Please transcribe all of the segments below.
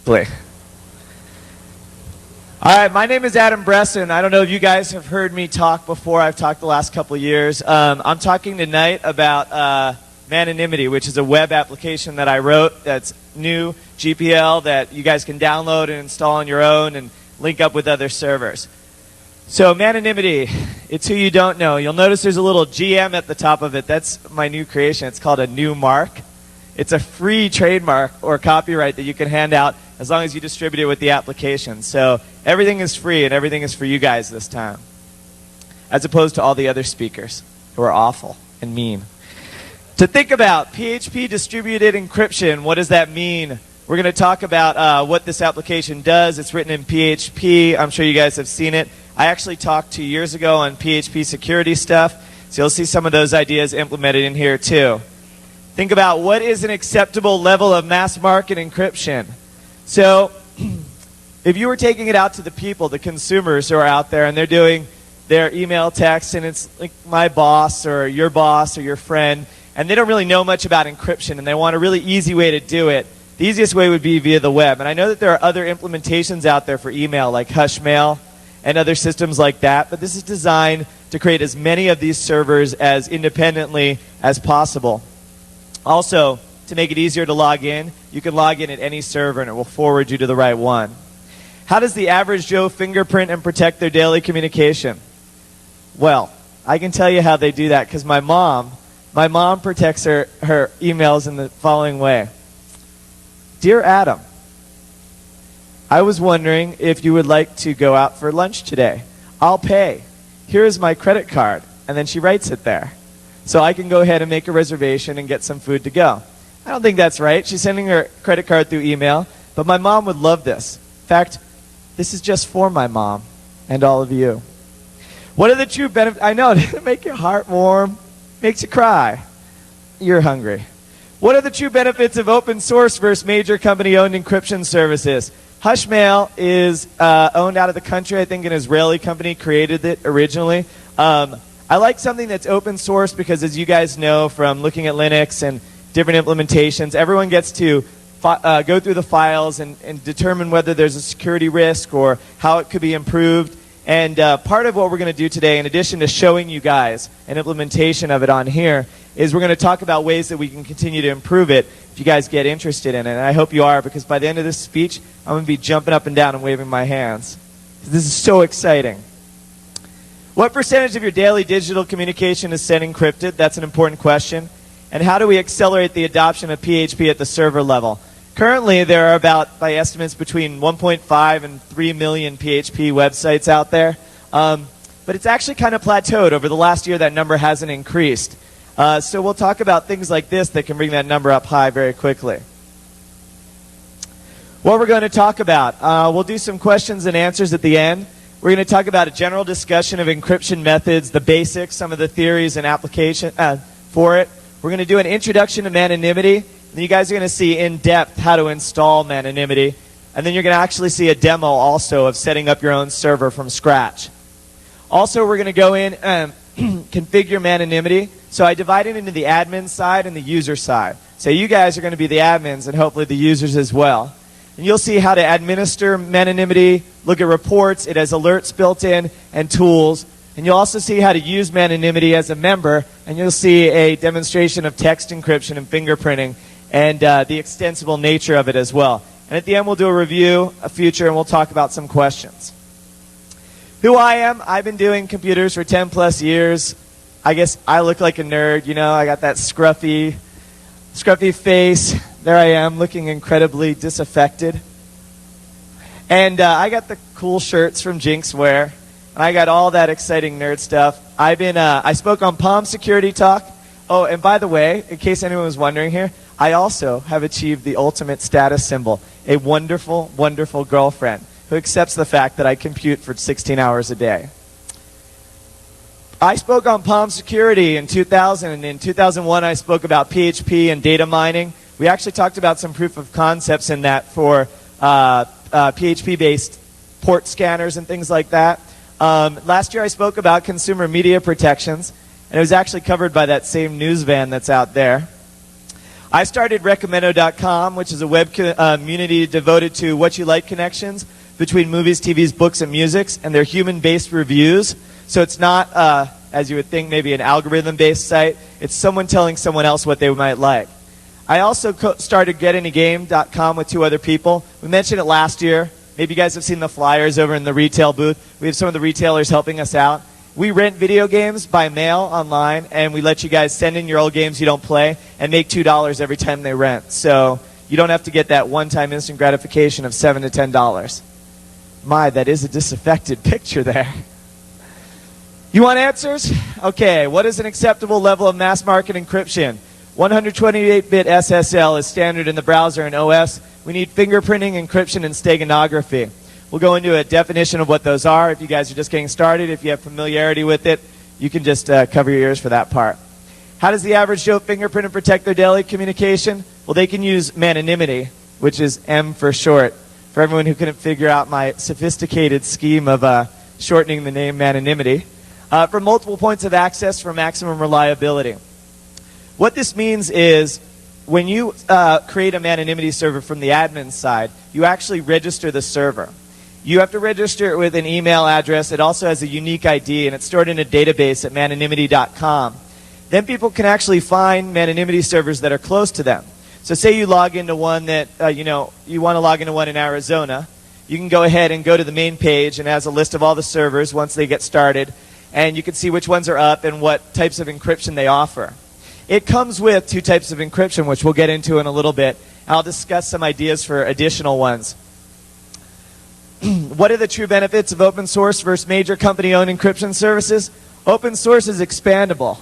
quickly. All right, my name is Adam Bresson. I don't know if you guys have heard me talk before. I've talked the last couple of years. I'm talking tonight about Manyonymity, which is a web application that I wrote that's new, GPL, that you guys can download and install on your own and link up with other servers. So Manyonymity, it's who you don't know. You'll notice there's a little GM at the top of it. That's my new creation. It's called a new mark. It's a free trademark or copyright that you can hand out as long as you distribute it with the application. So everything is free and everything is for you guys this time, as opposed to all the other speakers who are awful and mean. To think about PHP distributed encryption, what does that mean? We're going to talk about what this application does. It's written in PHP. I'm sure you guys have seen it. I actually talked 2 years ago on PHP security stuff, so you'll see some of those ideas implemented in here too. Think about what is an acceptable level of mass market encryption. So if you were taking it out to the people, the consumers who are out there, and they're doing their email text, and it's like my boss or your friend, and they don't really know much about encryption, and they want a really easy way to do it, the easiest way would be via the web. And I know that there are other implementations out there for email, like Hushmail and other systems like that, but this is designed to create as many of these servers as independently as possible. Also, to make it easier to log in, you can log in at any server and it will forward you to the right one. How does the average Joe fingerprint and protect their daily communication? Well, I can tell you how they do that because my mom protects her emails in the following way. Dear Adam, I was wondering if you would like to go out for lunch today. I'll pay. Here is my credit card. And then she writes it there. So I can go ahead and make a reservation and get some food to go. I don't think that's right. She's sending her credit card through email, but my mom would love this. In fact, this is just for my mom and all of you. What are the true benefits? I know, doesn't it make your heart warm? Makes you cry. You're hungry. What are the true benefits of open source versus major company-owned encryption services? Hushmail is owned out of the country. I think an Israeli company created it originally. I like something that's open source because, as you guys know from looking at Linux and different implementations, everyone gets to go through the files and determine whether there's a security risk or how it could be improved. And part of what we're going to do today, in addition to showing you guys an implementation of it on here, is we're going to talk about ways that we can continue to improve it if you guys get interested in it. And I hope you are, because by the end of this speech, I'm going to be jumping up and down and waving my hands. This is so exciting. What percentage of your daily digital communication is sent encrypted? That's an important question. And how do we accelerate the adoption of PHP at the server level? Currently, there are about, by estimates, between 1.5 and 3 million PHP websites out there. But it's actually kind of plateaued. Over the last year, that number hasn't increased. So we'll talk about things like this that can bring that number up high very quickly. What we're going to talk about, we'll do some questions and answers at the end. We're going to talk about a general discussion of encryption methods, the basics, some of the theories and application for it. We're going to do an introduction to Manyonymity. And you guys are going to see in depth how to install Manyonymity. And then you're going to actually see a demo also of setting up your own server from scratch. Also, we're going to go in and configure Manyonymity. So I divide it into the admin side and the user side. So you guys are going to be the admins and hopefully the users as well. And you'll see how to administer Manyonymity, look at reports, it has alerts built in, and tools. And you'll also see how to use Manyonymity as a member, and you'll see a demonstration of text encryption and fingerprinting, and the extensible nature of it as well. And at the end, we'll do a review, a future, and we'll talk about some questions. Who I am, I've been doing computers for 10 plus years. I guess I look like a nerd, you know, I got that scruffy face. There I am, looking incredibly disaffected. And I got the cool shirts from Jinxwear, and I got all that exciting nerd stuff. I spoke on Palm Security Talk. Oh, and by the way, in case anyone was wondering here, I also have achieved the ultimate status symbol, a wonderful, wonderful girlfriend who accepts the fact that I compute for 16 hours a day. I spoke on Palm Security in 2000, and in 2001 I spoke about PHP and data mining. We actually talked about some proof of concepts in that for PHP-based port scanners and things like that. Last year I spoke about consumer media protections, and it was actually covered by that same news van that's out there. I started Recommendo.com, which is a web community devoted to what you like connections between movies, TVs, books, and musics, and they're human-based reviews. So it's not, as you would think, maybe an algorithm-based site. It's someone telling someone else what they might like. I also started GetAnyGame.com with 2 other people. We mentioned it last year. Maybe you guys have seen the flyers over in the retail booth. We have some of the retailers helping us out. We rent video games by mail online, and we let you guys send in your old games you don't play and make $2 every time they rent. So you don't have to get that one-time instant gratification of $7 to $10. My, that is a disaffected picture there. You want answers? Okay, what is an acceptable level of mass market encryption? 128-bit SSL is standard in the browser and OS. We need fingerprinting, encryption, and steganography. We'll go into a definition of what those are. If you guys are just getting started, if you have familiarity with it, you can just cover your ears for that part. How does the average Joe fingerprint and protect their daily communication? Well, they can use Manyonymity, which is M for short. For everyone who couldn't figure out my sophisticated scheme of shortening the name Manyonymity. For multiple points of access for maximum reliability. What this means is when you create a Manyonymity server from the admin side, you actually register the server. You have to register it with an email address. It also has a unique ID, and it's stored in a database at Manyonymity.com. Then people can actually find Manyonymity servers that are close to them. So say you log into one that, you want to log into one in Arizona. You can go ahead and go to the main page, and it has a list of all the servers once they get started. And you can see which ones are up and what types of encryption they offer. It comes with 2 types of encryption, which we'll get into in a little bit. I'll discuss some ideas for additional ones. What are the true benefits of open source versus major company-owned encryption services? Open source is expandable.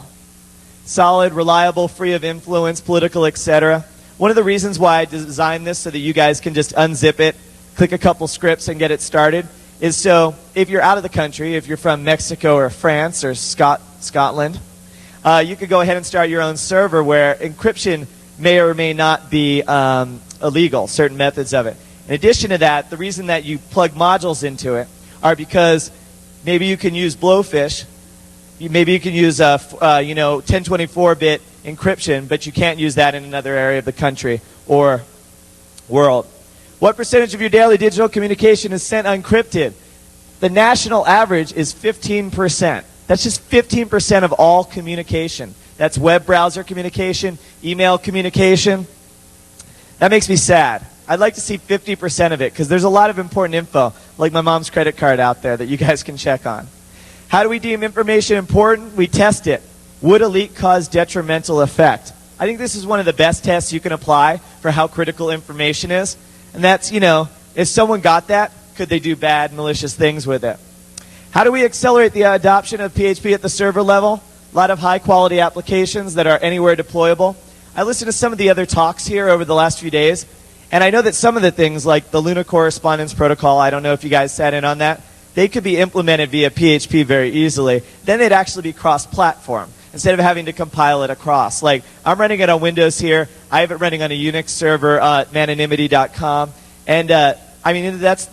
Solid, reliable, free of influence, political, etc. One of the reasons why I designed this so that you guys can just unzip it, click a couple scripts, and get it started is so if you're out of the country, if you're from Mexico or France or Scotland, you could go ahead and start your own server where encryption may or may not be illegal, certain methods of it. In addition to that, the reason that you plug modules into it are because maybe you can use Blowfish, maybe you can use 1024-bit encryption, but you can't use that in another area of the country or world. What percentage of your daily digital communication is sent unencrypted? The national average is 15%. That's just 15% of all communication. That's web browser communication, email communication. That makes me sad. I'd like to see 50% of it because there's a lot of important info, like my mom's credit card out there that you guys can check on. How do we deem information important? We test it. Would a leak cause detrimental effect? I think this is one of the best tests you can apply for how critical information is. And that's, if someone got that, could they do bad, malicious things with it? How do we accelerate the adoption of PHP at the server level? A lot of high-quality applications that are anywhere deployable. I listened to some of the other talks here over the last few days, and I know that some of the things, like the Luna Correspondence Protocol, I don't know if you guys sat in on that, they could be implemented via PHP very easily. Then they'd actually be cross-platform instead of having to compile it across. Like, I'm running it on Windows here. I have it running on a Unix server at Manyonymity.com. And, that's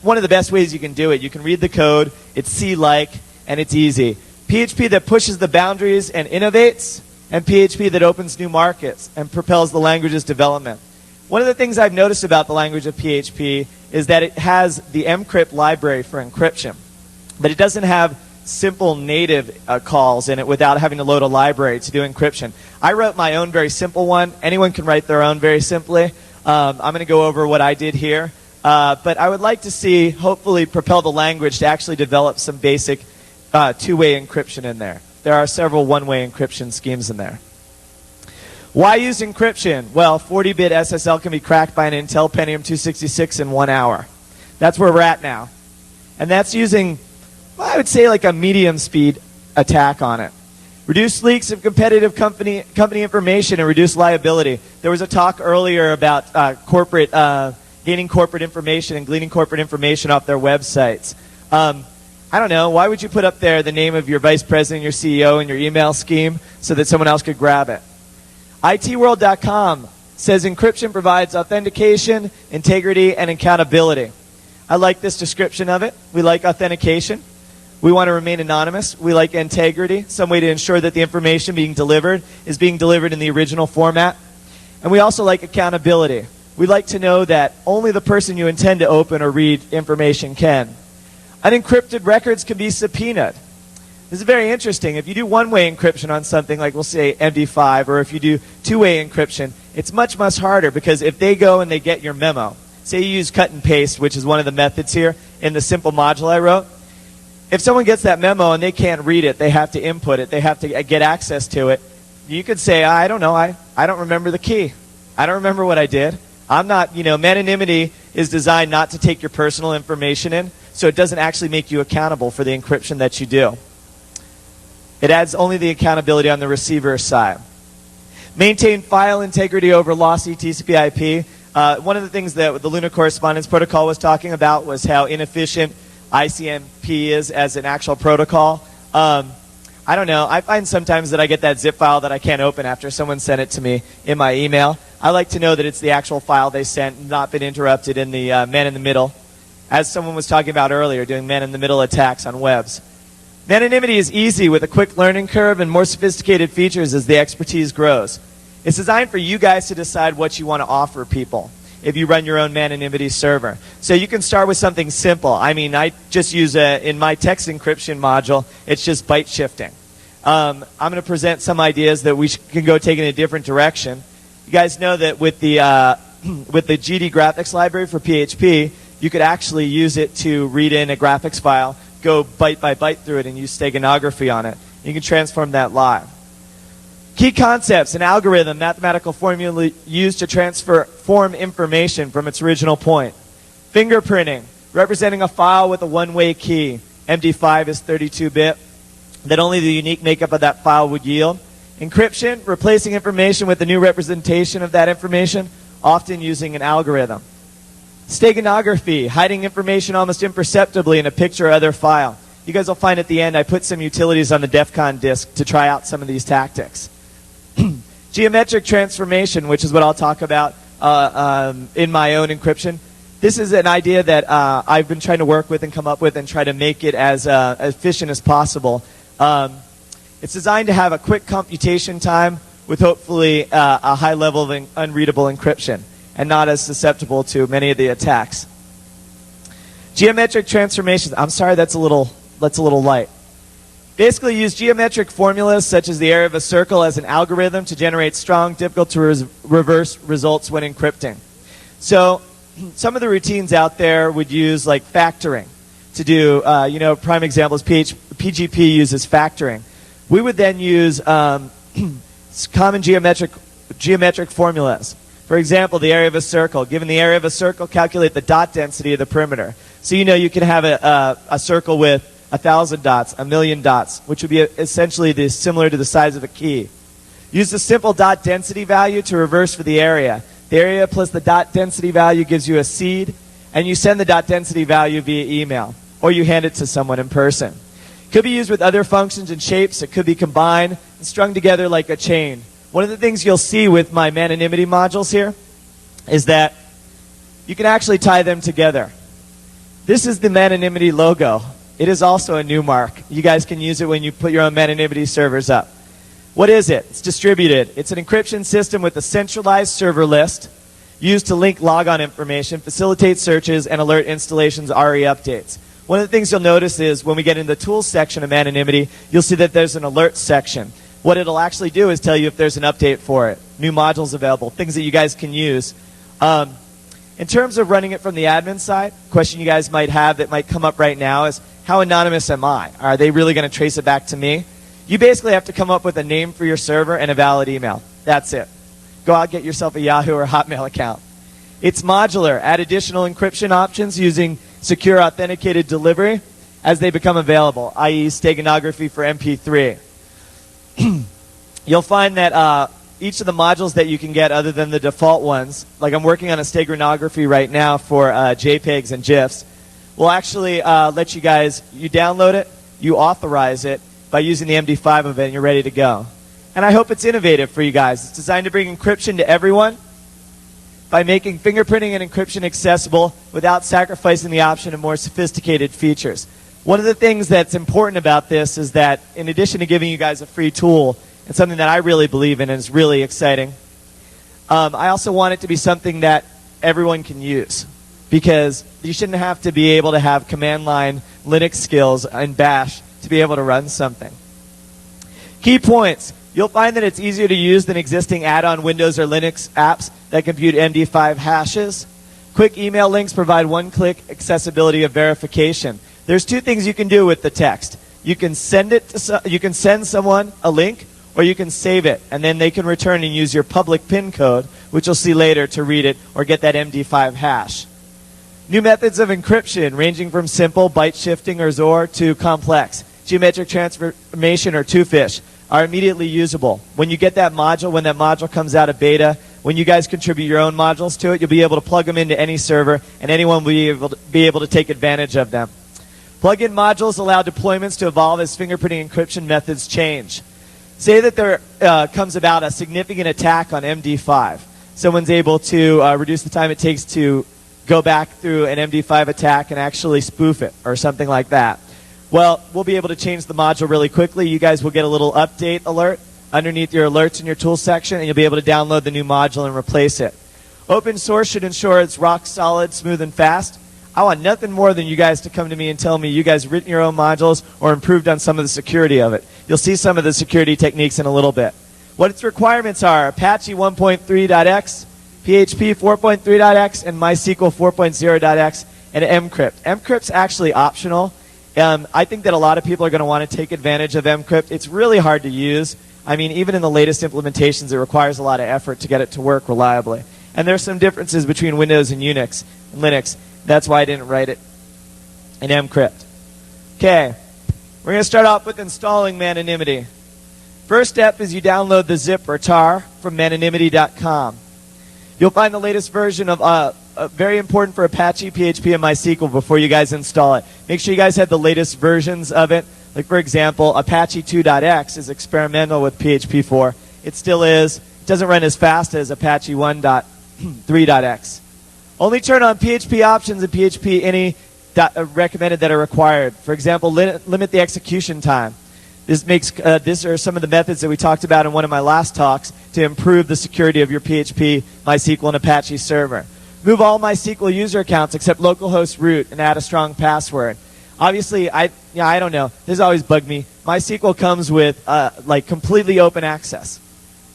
one of the best ways you can do it. You can read the code, it's C-like, and it's easy. PHP that pushes the boundaries and innovates, and PHP that opens new markets and propels the language's development. One of the things I've noticed about the language of PHP is that it has the mcrypt library for encryption, but it doesn't have simple native calls in it without having to load a library to do encryption. I wrote my own very simple one. Anyone can write their own very simply. I'm going to go over what I did here, but I would like to see, hopefully, propel the language to actually develop some basic two-way encryption in there. There are several one-way encryption schemes in there. Why use encryption? Well, 40-bit SSL can be cracked by an Intel Pentium 266 in 1 hour. That's where we're at now. And that's using, well, I would say, like a medium-speed attack on it. Reduce leaks of competitive company information and reduce liability. There was a talk earlier about gaining corporate information and gleaning corporate information off their websites. I don't know. Why would you put up there the name of your vice president, your CEO, and your email scheme so that someone else could grab it? ITworld.com says encryption provides authentication, integrity, and accountability. I like this description of it. We like authentication. We want to remain anonymous. We like integrity, some way to ensure that the information being delivered is being delivered in the original format. And we also like accountability. We like to know that only the person you intend to open or read information can. Unencrypted records can be subpoenaed. This is very interesting. If you do one-way encryption on something like, we'll say, MD5, or if you do two-way encryption, it's much, much harder, because if they go and they get your memo, say you use cut and paste, which is one of the methods here in the simple module I wrote, if someone gets that memo and they can't read it, they have to input it, they have to get access to it, you could say, I don't know, I don't remember the key. I don't remember what I did. I'm not, Manyonymity is designed not to take your personal information in, so it doesn't actually make you accountable for the encryption that you do. It adds only the accountability on the receiver side. Maintain file integrity over lossy TCP/IP. One of the things that the Lunar Correspondence Protocol was talking about was how inefficient ICMP is as an actual protocol. I don't know. I find sometimes that I get that zip file that I can't open after someone sent it to me in my email. I like to know that it's the actual file they sent, not been interrupted in the man-in-the-middle. As someone was talking about earlier, doing man-in-the-middle attacks on webs. Manyonymity is easy with a quick learning curve and more sophisticated features as the expertise grows. It's designed for you guys to decide what you want to offer people if you run your own Manyonymity server. So you can start with something simple. I mean, I just use, in my text encryption module, it's just byte shifting. I'm going to present some ideas that we can go take in a different direction. You guys know that with the GD graphics library for PHP, you could actually use it to read in a graphics file, go byte by byte through it, and use steganography on it. You can transform that live. Key concepts: an algorithm, mathematical formula used to transform information from its original point. Fingerprinting, representing a file with a one-way key. MD5 is 32-bit, that only the unique makeup of that file would yield. Encryption, replacing information with a new representation of that information, often using an algorithm. Steganography, hiding information almost imperceptibly in a picture or other file. You guys will find at the end I put some utilities on the DEF CON disk to try out some of these tactics. Geometric transformation, which is what I'll talk about in my own encryption. This is an idea that I've been trying to work with and come up with and try to make it as efficient as possible. It's designed to have a quick computation time with hopefully a high level of unreadable encryption and not as susceptible to many of the attacks. Geometric transformations. I'm sorry, that's a little light. Basically use geometric formulas such as the area of a circle as an algorithm to generate strong, difficult to reverse results when encrypting. So some of the routines out there would use like factoring to do, prime example is PGP uses factoring. We would then use common geometric formulas. For example, the area of a circle. Given the area of a circle, calculate the dot density of the perimeter. So you can have a circle with 1,000 dots, 1,000,000 dots, which would be essentially similar to the size of a key. Use the simple dot density value to reverse for the area. The area plus the dot density value gives you a seed, and you send the dot density value via email, or you hand it to someone in person. Could be used with other functions and shapes. It could be combined and strung together like a chain. One of the things you'll see with my Manyonymity modules here is that you can actually tie them together. This is the Manyonymity logo. It is also a new mark. You guys can use it when you put your own Manyonymity servers up. What is it? It's distributed. It's an encryption system with a centralized server list used to link logon information, facilitate searches, and alert installations RE updates. One of the things you'll notice is when we get in the tools section of Manyonymity, you'll see that there's an alert section. What it'll actually do is tell you if there's an update for it, new modules available, things that you guys can use. In terms of running it from the admin side, question you guys might have that might come up right now is, how anonymous am I? Are they really going to trace it back to me? You basically have to come up with a name for your server and a valid email. That's it. Go out, get yourself a Yahoo or Hotmail account. It's modular. Add additional encryption options using secure authenticated delivery as they become available, i.e. steganography for MP3. You'll find that each of the modules that you can get other than the default ones, like I'm working on a steganography right now for JPEGs and GIFs, will actually let you guys, you download it, you authorize it by using the MD5 of it, and you're ready to go. And I hope it's innovative for you guys. It's designed to bring encryption to everyone by making fingerprinting and encryption accessible without sacrificing the option of more sophisticated features. One of the things that's important about this is that in addition to giving you guys a free tool, and something that I really believe in and is really exciting, I also want it to be something that everyone can use, because you shouldn't have to be able to have command line Linux skills and Bash to be able to run something. Key points. You'll find that it's easier to use than existing add-on Windows or Linux apps that compute MD5 hashes. Quick email links provide one-click accessibility of verification. There's two things you can do with the text. You can send someone a link, or you can save it, and then they can return and use your public PIN code, which you'll see later, to read it or get that MD5 hash. New methods of encryption, ranging from simple byte shifting or XOR to complex geometric transformation or two-fish, are immediately usable. When you get that module, when that module comes out of beta, when you guys contribute your own modules to it, you'll be able to plug them into any server, and anyone will be able to take advantage of them. Plug-in modules allow deployments to evolve as fingerprinting encryption methods change. Say that there comes about a significant attack on MD5. Someone's able to reduce the time it takes to go back through an MD5 attack and actually spoof it or something like that. Well, we'll be able to change the module really quickly. You guys will get a little update alert underneath your alerts in your tools section, and you'll be able to download the new module and replace it. Open source should ensure it's rock solid, smooth, and fast. I want nothing more than you guys to come to me and tell me you guys have written your own modules or improved on some of the security of it. You'll see some of the security techniques in a little bit. What its requirements are: Apache 1.3.x, PHP 4.3.x, and MySQL 4.0.x, and mcrypt. Mcrypt's actually optional. I think that a lot of people are going to want to take advantage of mcrypt. It's really hard to use. I mean, even in the latest implementations, it requires a lot of effort to get it to work reliably. And there's some differences between Windows and Unix and Linux. That's why I didn't write it in mcrypt. Okay, we're going to start off with installing Manyonymity. First step is you download the zip or tar from Manyonymity.com. You'll find the latest version of very important for Apache, PHP, and MySQL before you guys install it. Make sure you guys have the latest versions of it. Like, for example, Apache 2.x is experimental with PHP 4. It still is. It doesn't run as fast as Apache 1.3.x. Only turn on PHP options and PHP any recommended that are required. For example, limit the execution time. These are some of the methods that we talked about in one of my last talks to improve the security of your PHP, MySQL, and Apache server. Move all MySQL user accounts except localhost root and add a strong password. Obviously, I don't know. This always bugged me. MySQL comes with like completely open access.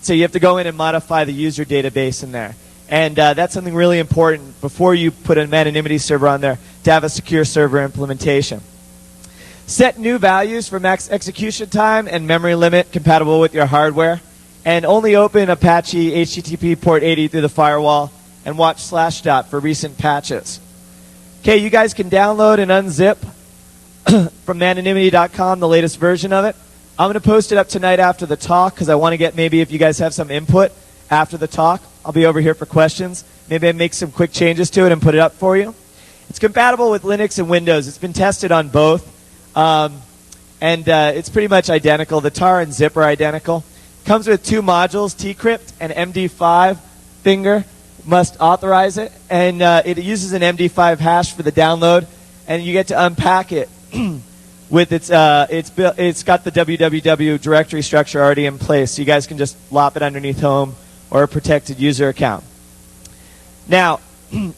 So you have to go in and modify the user database in there. And that's something really important before you put a Manyonymity server on there, to have a secure server implementation. Set new values for max execution time and memory limit compatible with your hardware. And only open Apache HTTP port 80 through the firewall, and watch /dot for recent patches. Okay, you guys can download and unzip from Manyonymity.com the latest version of it. I'm going to post it up tonight after the talk, because I want to get, maybe if you guys have some input after the talk, I'll be over here for questions. Maybe I make some quick changes to it and put it up for you. It's compatible with Linux and Windows. It's been tested on both. It's pretty much identical. The tar and zip are identical. Comes with two modules, tcrypt and MD5 finger. Must authorize it. And it uses an MD5 hash for the download. And you get to unpack it with it's got the www directory structure already in place. So you guys can just lop it underneath home or a protected user account. Now,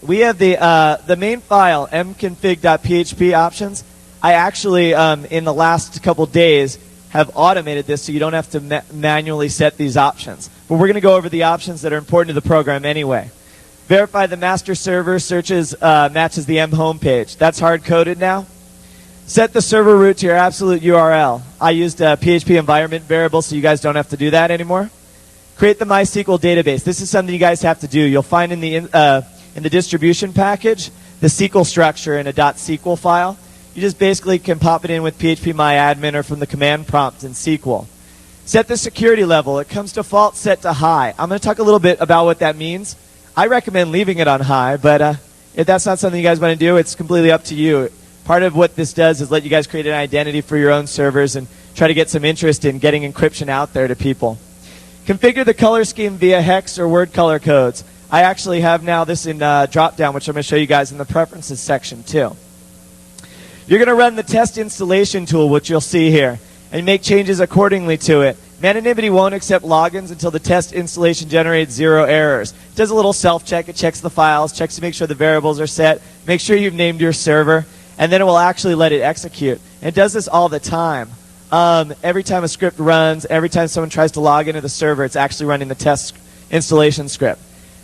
we have the main file, mconfig.php options. I actually, in the last couple days, have automated this so you don't have to manually set these options. But we're going to go over the options that are important to the program anyway. Verify the master server matches the M home page. That's hard-coded now. Set the server root to your absolute URL. I used a PHP environment variable, so you guys don't have to do that anymore. Create the MySQL database. This is something you guys have to do. You'll find in the distribution package the SQL structure in a .SQL file. You just basically can pop it in with phpMyAdmin or from the command prompt in SQL. Set the security level. It comes default set to high. I'm going to talk a little bit about what that means. I recommend leaving it on high, but if that's not something you guys want to do, it's completely up to you. Part of what this does is let you guys create an identity for your own servers and try to get some interest in getting encryption out there to people. Configure the color scheme via hex or word color codes. I actually have now this in drop-down, which I'm going to show you guys in the preferences section too. You're going to run the test installation tool, which you'll see here, and make changes accordingly to it Manyonymity won't accept logins until the test installation generates 0 errors. It does a little self-check. It checks the files, checks to make sure the variables are set, make sure you've named your server, and then it will actually let it execute. And it does this all the time. Every time a script runs, every time someone tries to log into the server, it's actually running the test installation script.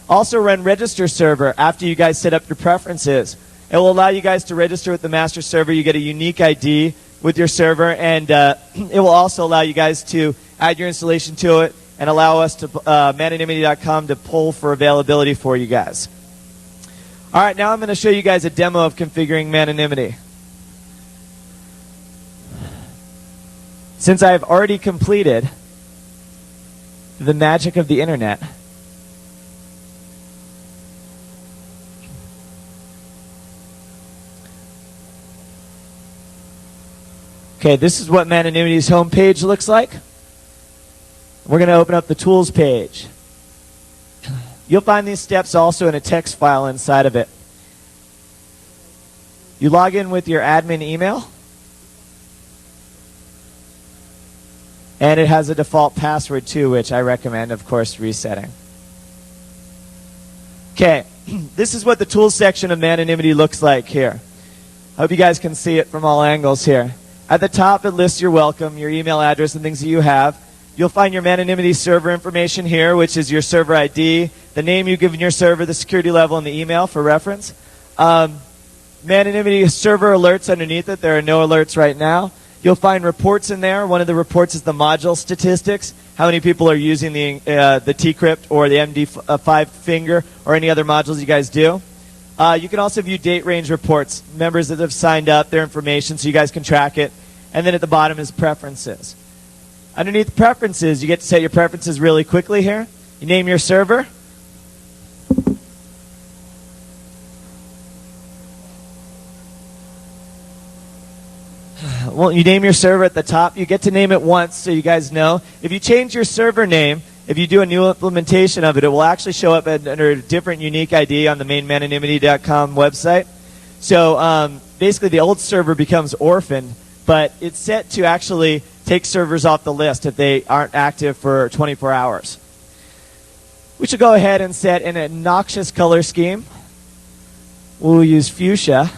Also run register server after you guys set up your preferences. It will allow you guys to register with the master server. You get a unique ID with your server, and it will also allow you guys to add your installation to it and allow us to Manyonymity.com to pull for availability for you guys. All right, now I'm going to show you guys a demo of configuring Manyonymity. Since I've already completed the magic of the internet, okay, this is what Manyonymity's homepage looks like. We're going to open up the tools page. You'll find these steps also in a text file inside of it. You log in with your admin email, and it has a default password too, which I recommend, of course, resetting. Okay, this is what the tools section of Manyonymity looks like here. I hope you guys can see it from all angles here. At the top, it lists your welcome, your email address, and things that you have. You'll find your Manyonymity server information here, which is your server ID, the name you've given your server, the security level, and the email for reference. Manyonymity server alerts underneath it. There are no alerts right now. You'll find reports in there. One of the reports is the module statistics, how many people are using the tcrypt or the MD5 finger or any other modules you guys do. You can also view date range reports, members that have signed up, their information, so you guys can track it. And then at the bottom is preferences. Underneath preferences, you get to set your preferences really quickly here. You name your server. Well, you name your server at the top. You get to name it once so you guys know. If you change your server name, if you do a new implementation of it, it will actually show up under a different unique ID on the main Manyonymity.com website. So basically the old server becomes orphaned, but it's set to actually take servers off the list if they aren't active for 24 hours. We should go ahead and set an obnoxious color scheme. We'll use fuchsia.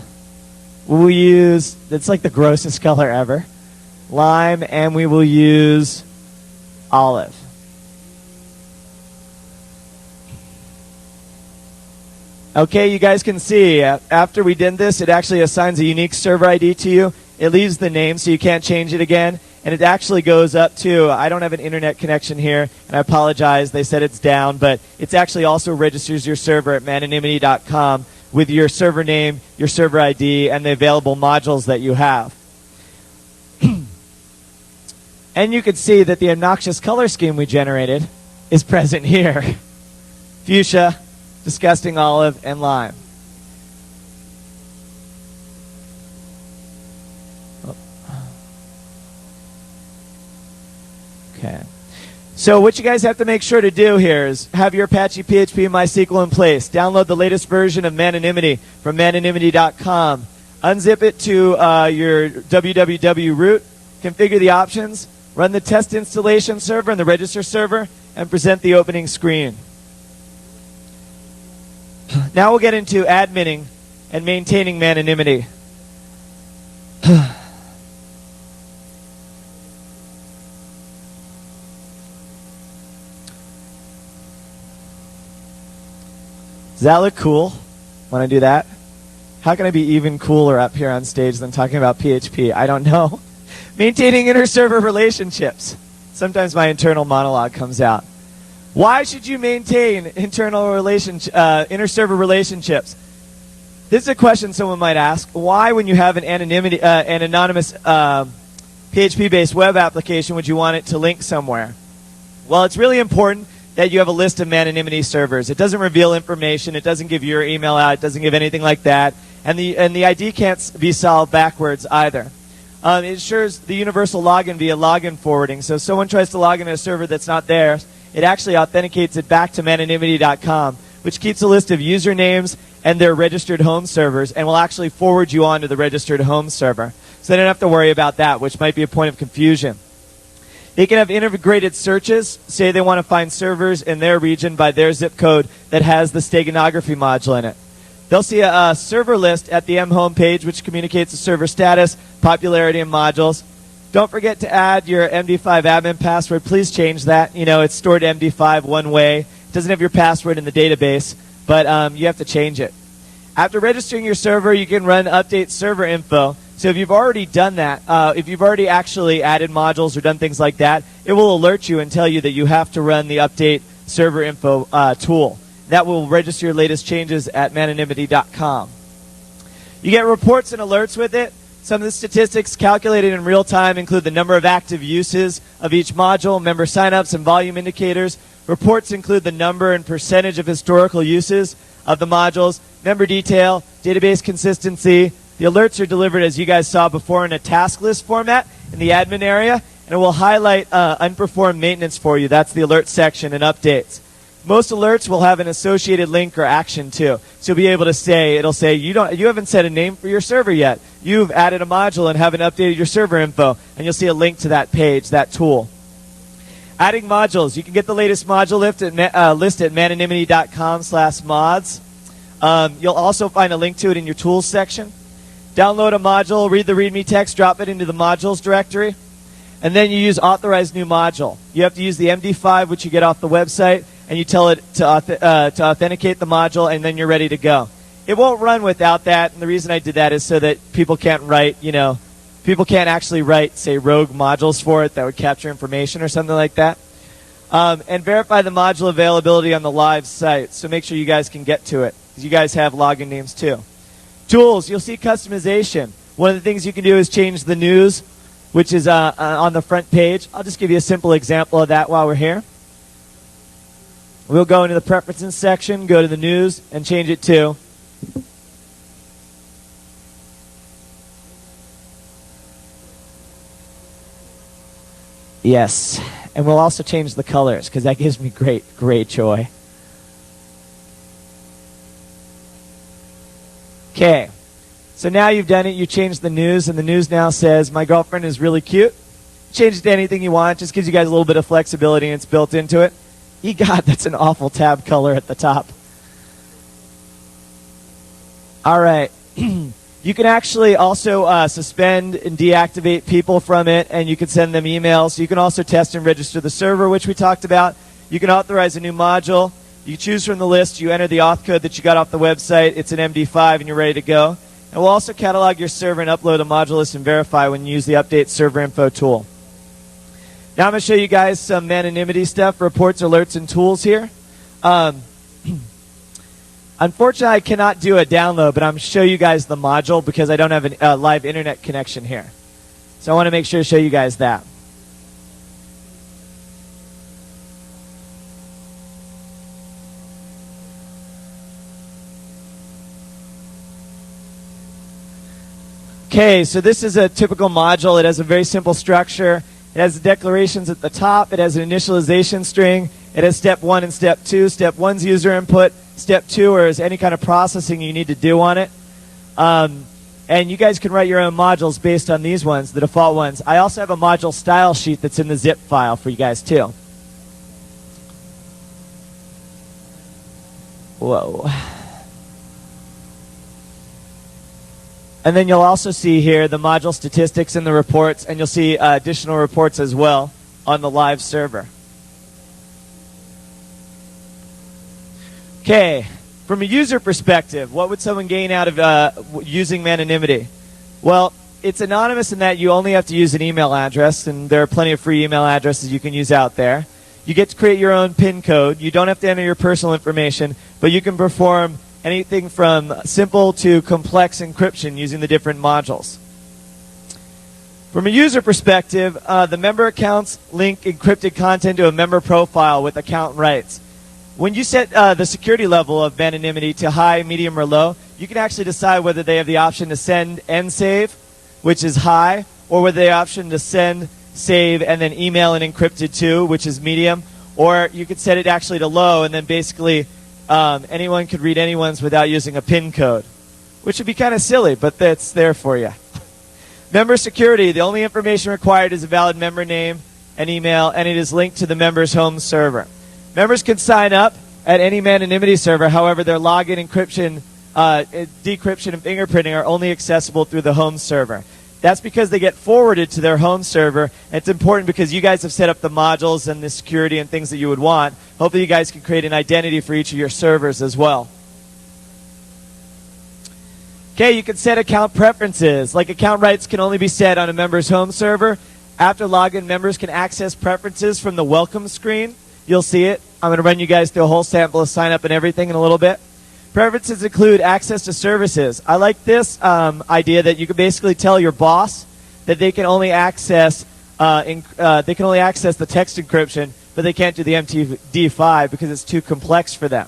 We'll use, it's like the grossest color ever, lime, and we will use olive. Okay, you guys can see, after we did this, it actually assigns a unique server ID to you. It leaves the name so you can't change it again. And it actually goes up to, I don't have an internet connection here, and I apologize, they said it's down, but it actually also registers your server at Manyonymity.com with your server name, your server ID, and the available modules that you have. And you can see that the obnoxious color scheme we generated is present here. Fuchsia, disgusting olive, and lime. Okay. So what you guys have to make sure to do here is have your Apache PHP and MySQL in place. Download the latest version of Manyonymity from Manyonymity.com. Unzip it to your www root, configure the options, run the test installation server and the register server, and present the opening screen. Now we'll get into adminning and maintaining Manyonymity. Does that look cool when I do that? How can I be even cooler up here on stage than talking about PHP? I don't know. Maintaining inter-server relationships. Sometimes my internal monologue comes out. Why should you maintain inter-server relationships? This is a question someone might ask. Why, when you have an anonymous PHP-based web application, would you want it to link somewhere? Well, it's really important that you have a list of Manyonymity servers. It doesn't reveal information. It doesn't give your email out. It doesn't give anything like that. And the ID can't be solved backwards either. It ensures the universal login via login forwarding. So if someone tries to log into a server that's not theirs, it actually authenticates it back to Manyonymity.com, which keeps a list of usernames and their registered home servers and will actually forward you on to the registered home server. So they don't have to worry about that, which might be a point of confusion. They can have integrated searches. Say they want to find servers in their region by their zip code that has the steganography module in it. They'll see a server list at the M home page, which communicates the server status, popularity, and modules. Don't forget to add your MD5 admin password. Please change that. You know, it's stored MD5 one way. It doesn't have your password in the database, but you have to change it. After registering your server, you can run update server info. So if you've already done that, if you've already actually added modules or done things like that, it will alert you and tell you that you have to run the update server info tool. That will register your latest changes at Manyonymity.com. You get reports and alerts with it. Some of the statistics calculated in real time include the number of active uses of each module, member signups, and volume indicators. Reports include the number and percentage of historical uses of the modules, member detail, database consistency. The alerts are delivered, as you guys saw before, in a task list format in the admin area, and it will highlight unperformed maintenance for you. That's the alert section and updates. Most alerts will have an associated link or action too. So you'll be able to say, it'll say, you haven't set a name for your server yet. You've added a module and haven't updated your server info, and you'll see a link to that page, that tool. Adding modules. You can get the latest module list at Manyonymity.com/mods. You'll also find a link to it in your tools section. Download a module, read the README text, drop it into the modules directory, and then you use authorize new module. You have to use the MD5, which you get off the website, and you tell it to authenticate the module, and then you're ready to go. It won't run without that, and the reason I did that is so that people can't write, people can't actually write, say, rogue modules for it that would capture information or something like that. And verify the module availability on the live site, so make sure you guys can get to it, because you guys have login names too. Tools, you'll see customization. One of the things you can do is change the news, which is on the front page. I'll just give you a simple example of that while we're here. We'll go into the preferences section, go to the news, and change it to yes. And we'll also change the colors, because that gives me great joy. Okay, so now you've done it, you changed the news, and the news now says, my girlfriend is really cute. Change it to anything you want, just gives you guys a little bit of flexibility, and it's built into it. God, that's an awful tab color at the top. All right, you can actually also suspend and deactivate people from it, and you can send them emails. You can also test and register the server, which we talked about. You can authorize a new module. You choose from the list, you enter the auth code that you got off the website, it's an MD5 and you're ready to go. And we'll also catalog your server and upload a module list and verify when you use the update server info tool. Now I'm going to show you guys some Manyonymity stuff, reports, alerts, and tools here. Unfortunately, I cannot do a download, but I'm going to show you guys the module because I don't have a live internet connection here. So I want to make sure to show you guys that. Okay, so this is a typical module. It has a very simple structure. It has the declarations at the top. It has an initialization string. It has step 1 and step 2. Step 1's user input. Step 2 is any kind of processing you need to do on it. And you guys can write your own modules based on these ones, the default ones. I also have a module style sheet that's in the zip file for you guys too. Whoa. And then you'll also see here the module statistics and the reports, and you'll see additional reports as well on the live server. Okay, from a user perspective, what would someone gain out of using Manyonymity? Well, it's anonymous in that you only have to use an email address, and there are plenty of free email addresses you can use out there. You get to create your own PIN code. You don't have to enter your personal information, but you can perform anything from simple to complex encryption using the different modules. From a user perspective, the member accounts link encrypted content to a member profile with account rights. When you set the security level of Manyonymity to high, medium, or low, you can actually decide whether they have the option to send and save, which is high, or whether they have the option to send, save, and then email and encrypted to, which is medium, or you could set it actually to low, and then basically anyone could read anyone's without using a PIN code, which would be kind of silly, but that's there for you. Member security, the only information required is a valid member name, and email, and it is linked to the member's home server. Members can sign up at any Manyonymity server. However, their login, encryption, decryption, and fingerprinting are only accessible through the home server. That's because they get forwarded to their home server. And it's important because you guys have set up the modules and the security and things that you would want. Hopefully you guys can create an identity for each of your servers as well. Okay, you can set account preferences. Like account rights can only be set on a member's home server. After login, members can access preferences from the welcome screen. You'll see it. I'm going to run you guys through a whole sample of sign up and everything in a little bit. Preferences include access to services. I like this idea that you can basically tell your boss that they can only access the text encryption, but they can't do the MTD5 because it's too complex for them.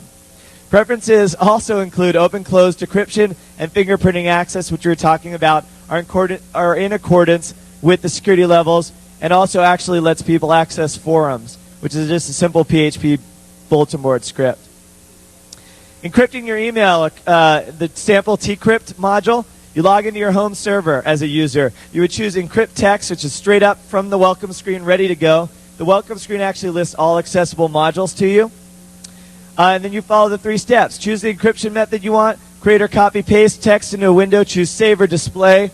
Preferences also include open-closed decryption and fingerprinting access, which we were talking about, are in accordance with the security levels, and also actually lets people access forums, which is just a simple PHP bulletin board script. Encrypting your email, the sample tcrypt module, you log into your home server as a user. You would choose encrypt text, which is straight up from the welcome screen, ready to go. The welcome screen actually lists all accessible modules to you. And then you follow the 3 steps. Choose the encryption method you want, create or copy paste text into a window, choose save or display.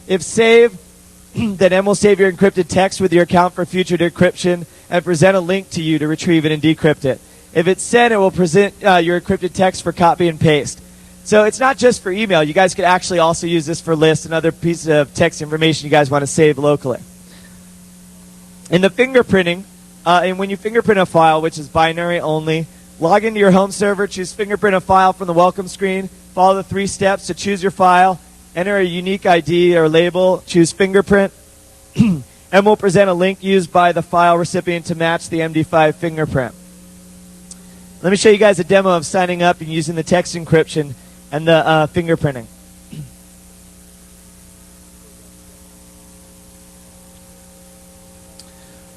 If save, then M will save your encrypted text with your account for future decryption and present a link to you to retrieve it and decrypt it. If it's sent, it will present your encrypted text for copy and paste. So it's not just for email. You guys could actually also use this for lists and other pieces of text information you guys want to save locally. In the fingerprinting, and when you fingerprint a file, which is binary only, log into your home server, choose fingerprint a file from the welcome screen, follow the 3 steps to choose your file, enter a unique ID or label, choose fingerprint, and we'll present a link used by the file recipient to match the MD5 fingerprint. Let me show you guys a demo of signing up and using the text encryption and the fingerprinting.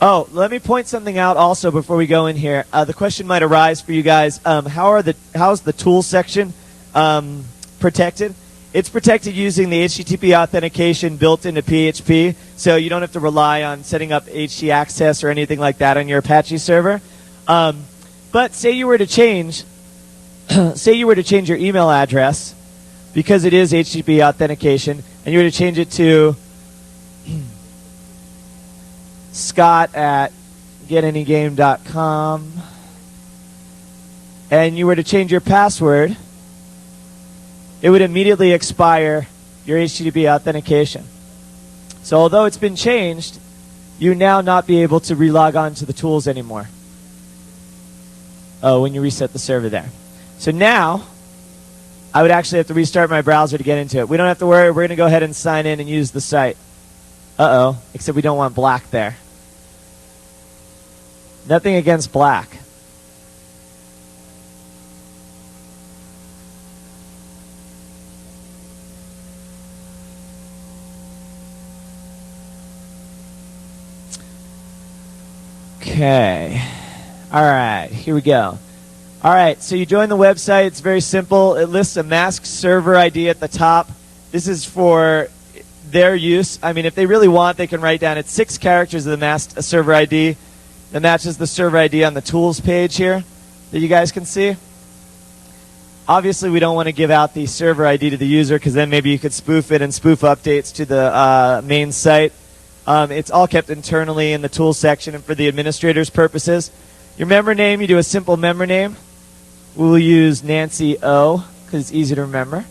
Oh, let me point something out also before we go in here. The question might arise for you guys. How's the tools section protected? It's protected using the HTTP authentication built into PHP, so you don't have to rely on setting up HT access or anything like that on your Apache server. But say you were to change your email address because it is HTTP authentication, and you were to change it to scott@getanygame.com, and you were to change your password, it would immediately expire your HTTP authentication. So although it's been changed, you now not be able to relog on to the tools anymore. When you reset the server there. So now, I would actually have to restart my browser to get into it. We don't have to worry. We're going to go ahead and sign in and use the site. Except we don't want black there. Nothing against black. Okay. All right, here we go. All right, so you join the website. It's very simple. It lists a masked server ID at the top. This is for their use. I mean, if they really want, they can write down it's 6 characters of the masked server ID that matches the server ID on the tools page here that you guys can see. Obviously, we don't want to give out the server ID to the user because then maybe you could spoof it and spoof updates to the main site. It's all kept internally in the tools section and for the administrator's purposes. Your member name, you do a simple member name. We'll use Nancy O because it's easy to remember.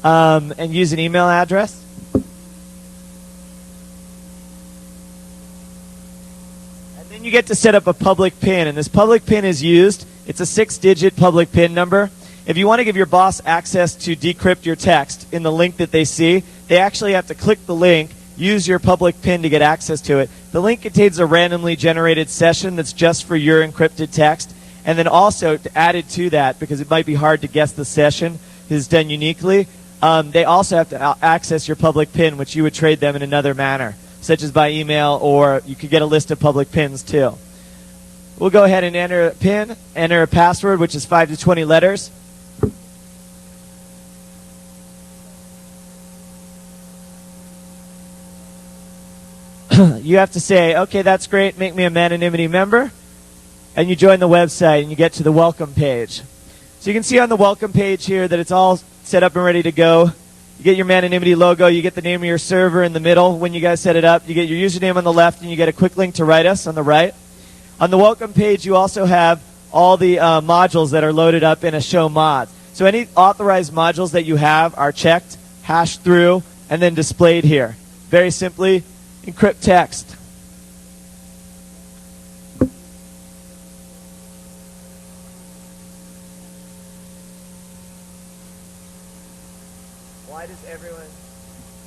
And use an email address. And then you get to set up a public PIN. And this public PIN is used. It's a 6-digit public PIN number. If you want to give your boss access to decrypt your text in the link that they see, they actually have to click the link, use your public PIN to get access to it. The link contains a randomly generated session that's just for your encrypted text. And then also added to that, because it might be hard to guess the session, is done uniquely, they also have to access your public PIN, which you would trade them in another manner, such as by email, or you could get a list of public PINs too. We'll go ahead and enter a PIN, enter a password, which is 5 to 20 letters. you have to say, okay, that's great, make me a Manyonymity member, and you join the website and you get to the welcome page. So you can see on the welcome page here that it's all set up and ready to go. You get your Manyonymity logo, you get the name of your server in the middle when you guys set it up, you get your username on the left, and you get a quick link to write us on the right. On the welcome page, you also have all the modules that are loaded up in a show mods. So any authorized modules that you have are checked, hashed through, and then displayed here. Very simply, encrypt text.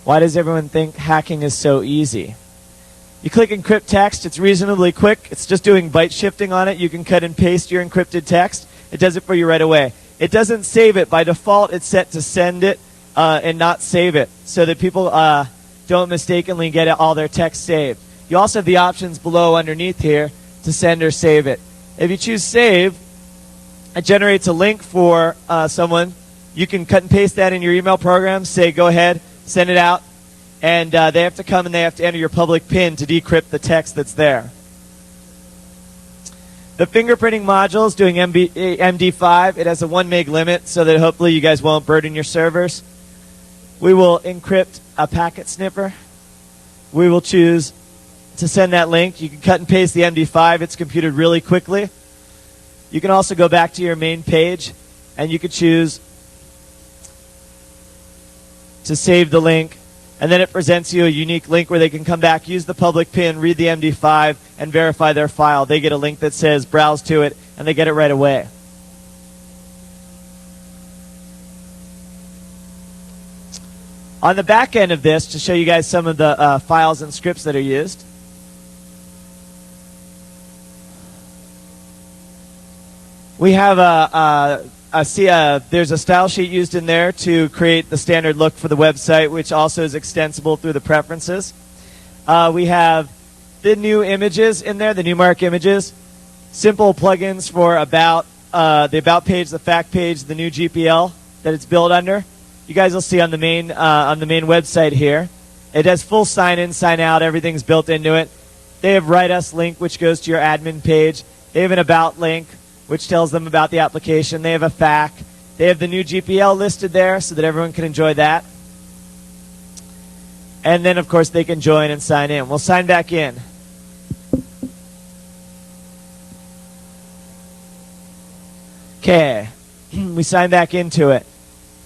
Why does everyone think hacking is so easy? You click encrypt text, it's reasonably quick. It's just doing byte shifting on it. You can cut and paste your encrypted text. It does it for you right away. It doesn't save it. By default, it's set to send it and not save it so that people don't mistakenly get all their text saved. You also have the options below underneath here to send or save it. If you choose save, it generates a link for someone. You can cut and paste that in your email program, say go ahead, send it out, and they have to come and they have to enter your public PIN to decrypt the text that's there. The fingerprinting module is doing MD5. It has a 1 meg limit so that hopefully you guys won't burden your servers. We will encrypt a packet sniffer. We will choose to send that link. You can cut and paste the MD5. It's computed really quickly. You can also go back to your main page and you could choose to save the link, and then it presents you a unique link where they can come back, use the public PIN, read the MD5, and verify their file. They get a link that says browse to it, and they get it right away. On the back end of this, to show you guys some of the files and scripts that are used, we have there's a style sheet used in there to create the standard look for the website, which also is extensible through the preferences. We have the new images in there, the new mark images, simple plugins for about, the about page, the fact page, the new GPL that it's built under. You guys will see on the main website here. It has full sign in, sign out, everything's built into it. They have write us link, which goes to your admin page. They have an about link, which tells them about the application. They have a FAQ. They have the new GPL listed there so that everyone can enjoy that. And then, of course, they can join and sign in. We'll sign back in. Okay. We sign back into it.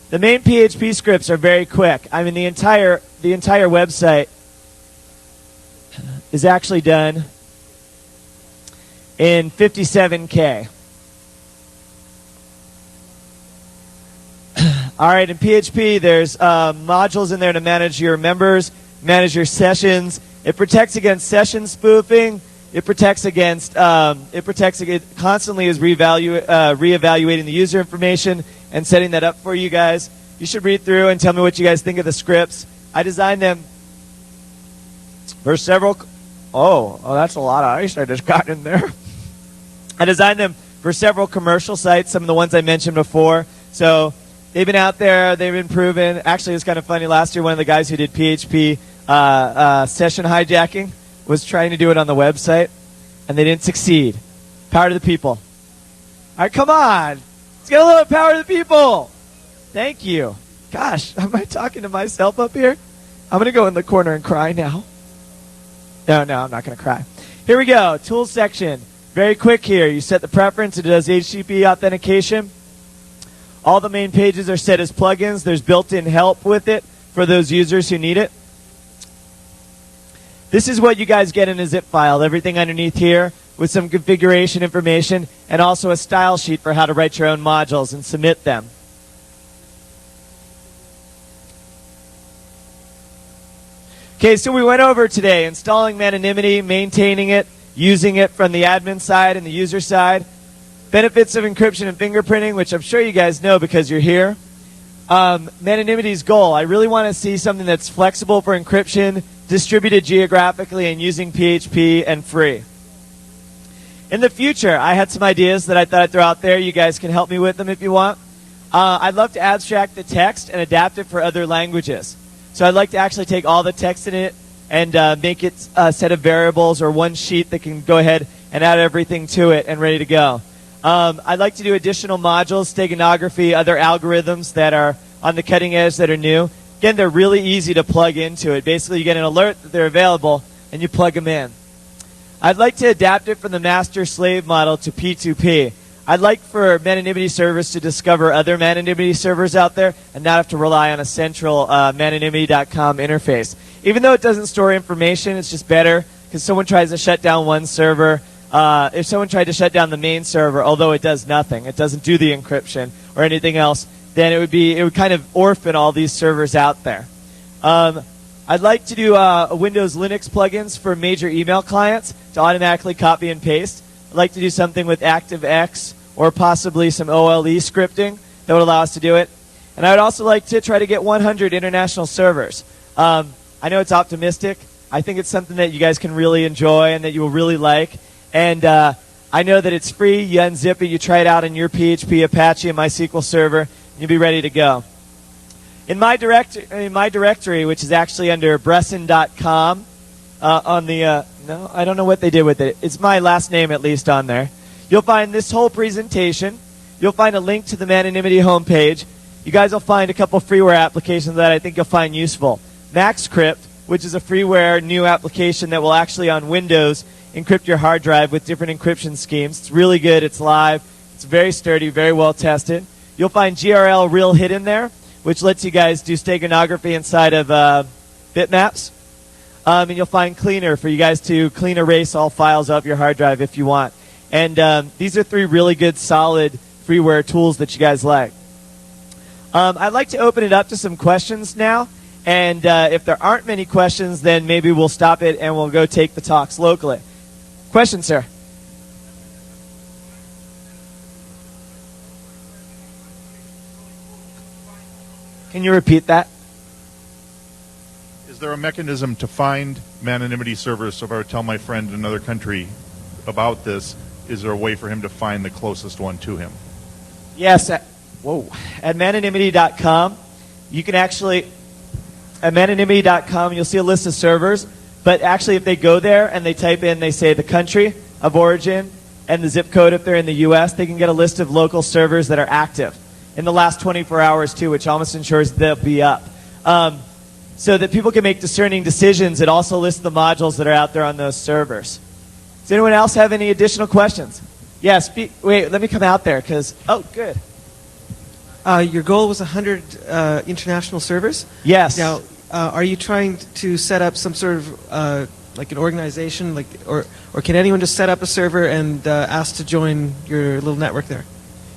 The main PHP scripts are very quick. I mean, the entire website is actually done in 57K. All right, in PHP, there's modules in there to manage your members, manage your sessions. It protects against session spoofing. It protects against constantly is reevaluating the user information and setting that up for you guys. You should read through and tell me what you guys think of the scripts. I designed them for several. Oh, that's a lot of ice I just got in there. I designed them for several commercial sites, some of the ones I mentioned before. So they've been out there, they've been proven. Actually, it's kind of funny. Last year, one of the guys who did PHP session hijacking was trying to do it on the website, and they didn't succeed. Power to the people. All right, come on. Let's get a little power to the people. Thank you. Gosh, am I talking to myself up here? I'm going to go in the corner and cry now. No, I'm not going to cry. Here we go. Tools section. Very quick here. You set the preference. It does HTTP authentication. All the main pages are set as plugins. There's built-in help with it for those users who need it. This is what you guys get in a zip file. Everything underneath here with some configuration information and also a style sheet for how to write your own modules and submit them. Okay, so we went over today installing Manyonymity, maintaining it, using it from the admin side and the user side. Benefits of encryption and fingerprinting, which I'm sure you guys know because you're here. Manyonymity's goal. I really want to see something that's flexible for encryption, distributed geographically, and using PHP and free. In the future, I had some ideas that I thought I'd throw out there. You guys can help me with them if you want. I'd love to abstract the text and adapt it for other languages. So I'd like to actually take all the text in it, and make it a set of variables or one sheet that can go ahead and add everything to it and ready to go. I'd like to do additional modules, steganography, other algorithms that are on the cutting edge that are new. Again, they're really easy to plug into it. Basically, you get an alert that they're available, and you plug them in. I'd like to adapt it from the master-slave model to P2P. I'd like for Manyonymity servers to discover other Manyonymity servers out there and not have to rely on a central Manyonymity.com interface. Even though it doesn't store information, it's just better because someone tries to shut down one server. If someone tried to shut down the main server, although it does nothing, it doesn't do the encryption or anything else, then it would kind of orphan all these servers out there. I'd like to do Windows Linux plugins for major email clients to automatically copy and paste. I'd like to do something with ActiveX or possibly some OLE scripting that would allow us to do it. And I would also like to try to get 100 international servers. I know it's optimistic. I think it's something that you guys can really enjoy and that you will really like. And I know that it's free. You unzip it, you try it out in your PHP, Apache, and MySQL server, and you'll be ready to go. In my directory, which is actually under Bresson.com, on the, no, I don't know what they did with it. It's my last name at least on there. You'll find this whole presentation. You'll find a link to the Manyonymity homepage. You guys will find a couple freeware applications that I think you'll find useful. MaxCrypt, which is a freeware new application that will actually on Windows encrypt your hard drive with different encryption schemes. It's really good. It's live. It's very sturdy, very well tested. You'll find GRL Real Hit in there, which lets you guys do steganography inside of bitmaps. And you'll find Cleaner for you guys to clean erase all files off your hard drive if you want. And these are 3 really good, solid freeware tools that you guys like. I'd like to open it up to some questions now. And if there aren't many questions, then maybe we'll stop it and we'll go take the talks locally. Question, sir? Can you repeat that? Is there a mechanism to find Manyonymity servers? So if I were to tell my friend in another country about this, is there a way for him to find the closest one to him? Yes. At Manyonymity.com, you can actually, at Manyonymity.com, you'll see a list of servers. But actually, if they go there and they type in, they say the country of origin and the zip code if they're in the U.S., they can get a list of local servers that are active in the last 24 hours, too, which almost ensures they'll be up. So that people can make discerning decisions. It also lists the modules that are out there on those servers. Does anyone else have any additional questions? Yes. Wait, let me come out there because, oh, good. Your goal was 100 international servers? Yes. Now, are you trying to set up some sort of like an organization, like, or can anyone just set up a server and ask to join your little network there?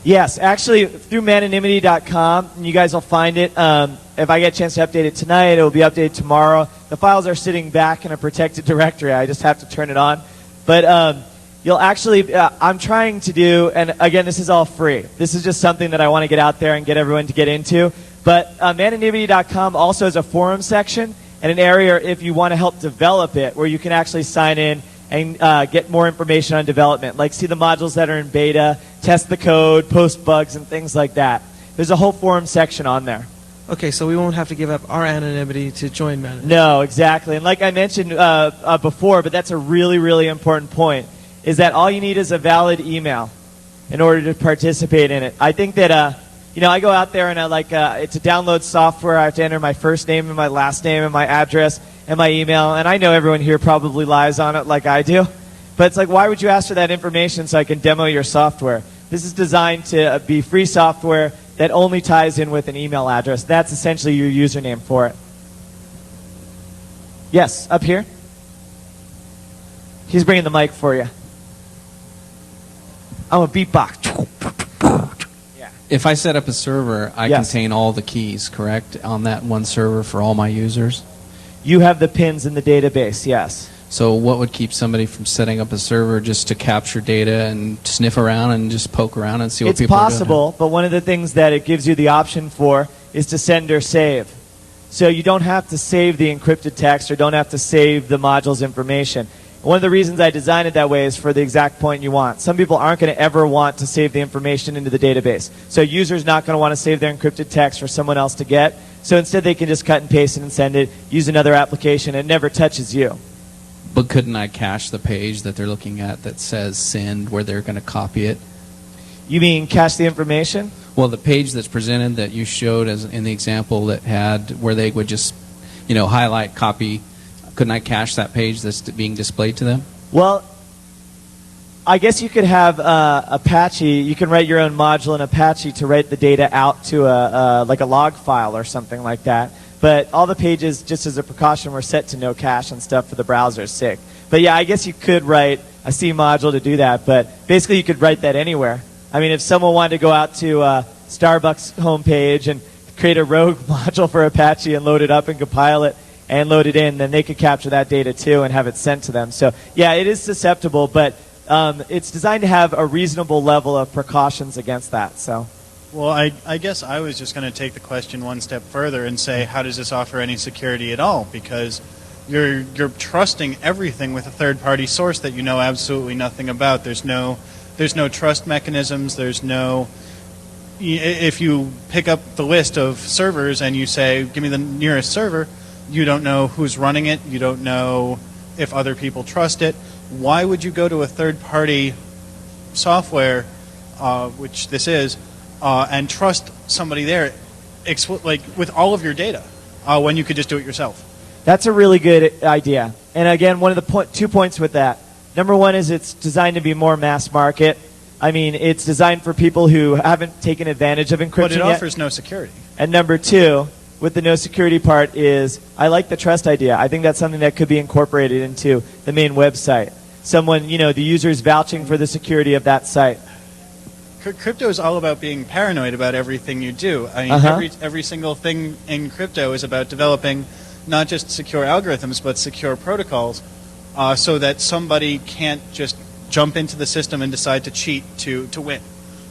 Yes, actually, through Manyonymity.com, and you guys will find it. If I get a chance to update it tonight, it will be updated tomorrow. The files are sitting back in a protected directory. I just have to turn it on. But you'll actually, I'm trying to do, and again, this is all free. This is just something that I want to get out there and get everyone to get into. But Manyonymity.com also has a forum section and an area if you want to help develop it where you can actually sign in and get more information on development, like see the modules that are in beta, test the code, post bugs, and things like that. There's a whole forum section on there. Okay, so we won't have to give up our anonymity to join Manyonymity. No, exactly. And like I mentioned before, but that's a really, really important point, is that all you need is a valid email in order to participate in it. I think that, you know, I go out there and it's a download software. I have to enter my first name and my last name and my address and my email. And I know everyone here probably lies on it like I do. But it's like, why would you ask for that information so I can demo your software? This is designed to be free software that only ties in with an email address. That's essentially your username for it. Yes, up here. He's bringing the mic for you. I'm a beatbox. Yeah. If I set up a server, I Yes. contain all the keys, correct, on that one server for all my users? You have the pins in the database, yes. So what would keep somebody from setting up a server just to capture data and sniff around and just poke around and see what It's people possible, but one of the things that it gives you the option for is to send or save. So you don't have to save the encrypted text or don't have to save the module's information. One of the reasons I designed it that way is for the exact point you want. Some people aren't going to ever want to save the information into the database. So a user's not going to want to save their encrypted text for someone else to get. So instead they can just cut and paste it and send it, use another application. It never touches you. But couldn't I cache the page that they're looking at that says send, where they're going to copy it? You mean cache the information? Well, the page that's presented that you showed as in the example that had where they would just, highlight, copy, couldn't I cache that page that's being displayed to them? Well, I guess you could have Apache. You can write your own module in Apache to write the data out to a log file or something like that. But all the pages, just as a precaution, were set to no cache and stuff for the browser's sake. But yeah, I guess you could write a C module to do that. But basically, you could write that anywhere. I mean, if someone wanted to go out to Starbucks homepage and create a rogue module for Apache and load it up and compile it and load it in, then they could capture that data too and have it sent to them. So yeah, it is susceptible, but it's designed to have a reasonable level of precautions against that. So. Well, I guess I was just going to take the question one step further and say, how does this offer any security at all? Because you're trusting everything with a third-party source that you know absolutely nothing about. There's no trust mechanisms. There's no. If you pick up the list of servers and you say, give me the nearest server, you don't know who's running it. You don't know if other people trust it. Why would you go to a third-party software, which this is, and trust somebody there with all of your data when you could just do it yourself? That's a really good idea. And again, one of the 2 points with that. Number one is it's designed to be more mass market. I mean, it's designed for people who haven't taken advantage of encryption But it yet. offers no security. And number two, with the no security part, is I like the trust idea. I think that's something that could be incorporated into the main website. Someone, the user is vouching for the security of that site. Crypto is all about being paranoid about everything you do. I mean, every single thing in crypto is about developing not just secure algorithms, but secure protocols, so that somebody can't just jump into the system and decide to cheat to win.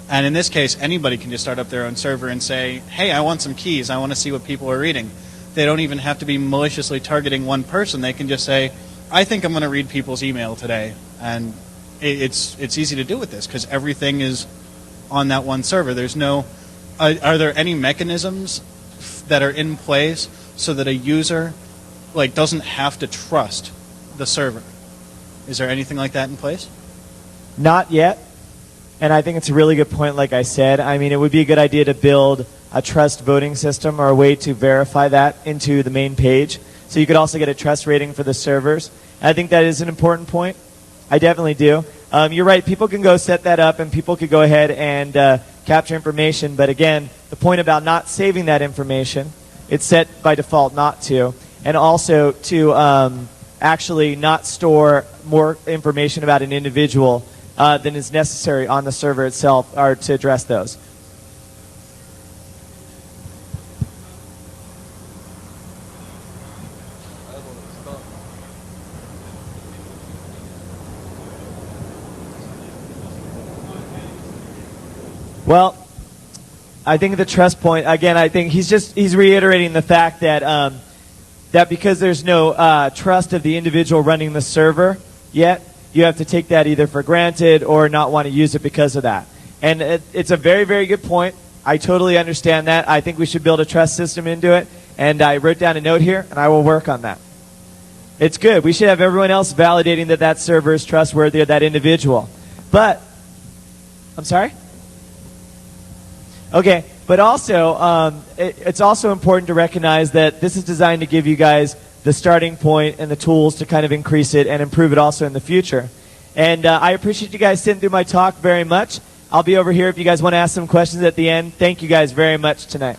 And in this case, anybody can just start up their own server and say, hey, I want some keys. I want to see what people are reading. They don't even have to be maliciously targeting one person. They can just say, I think I'm going to read people's email today. And it's easy to do with this because everything is on that one server. There's no. Are there any mechanisms that are in place so that a user doesn't have to trust the server? Is there anything like that in place? Not yet. And I think it's a really good point, like I said. I mean, it would be a good idea to build a trust voting system or a way to verify that into the main page. So you could also get a trust rating for the servers. And I think that is an important point. I definitely do. You're right. People can go set that up, and people could go ahead and capture information. But again, the point about not saving that information, it's set by default not to. And also to actually not store more information about an individual than is necessary on the server itself, or to address those. Well, I think the trust point, again, I think he's reiterating the fact that that because there's no trust of the individual running the server yet, you have to take that either for granted or not want to use it because of that. And it's a very, very good point. I totally understand that. I think we should build a trust system into it. And I wrote down a note here, and I will work on that. It's good. We should have everyone else validating that that server is trustworthy of that individual. But, I'm sorry? Okay, but also, it's also important to recognize that this is designed to give you guys the starting point and the tools to kind of increase it and improve it also in the future. And I appreciate you guys sitting through my talk very much. I'll be over here if you guys want to ask some questions at the end. Thank you guys very much tonight.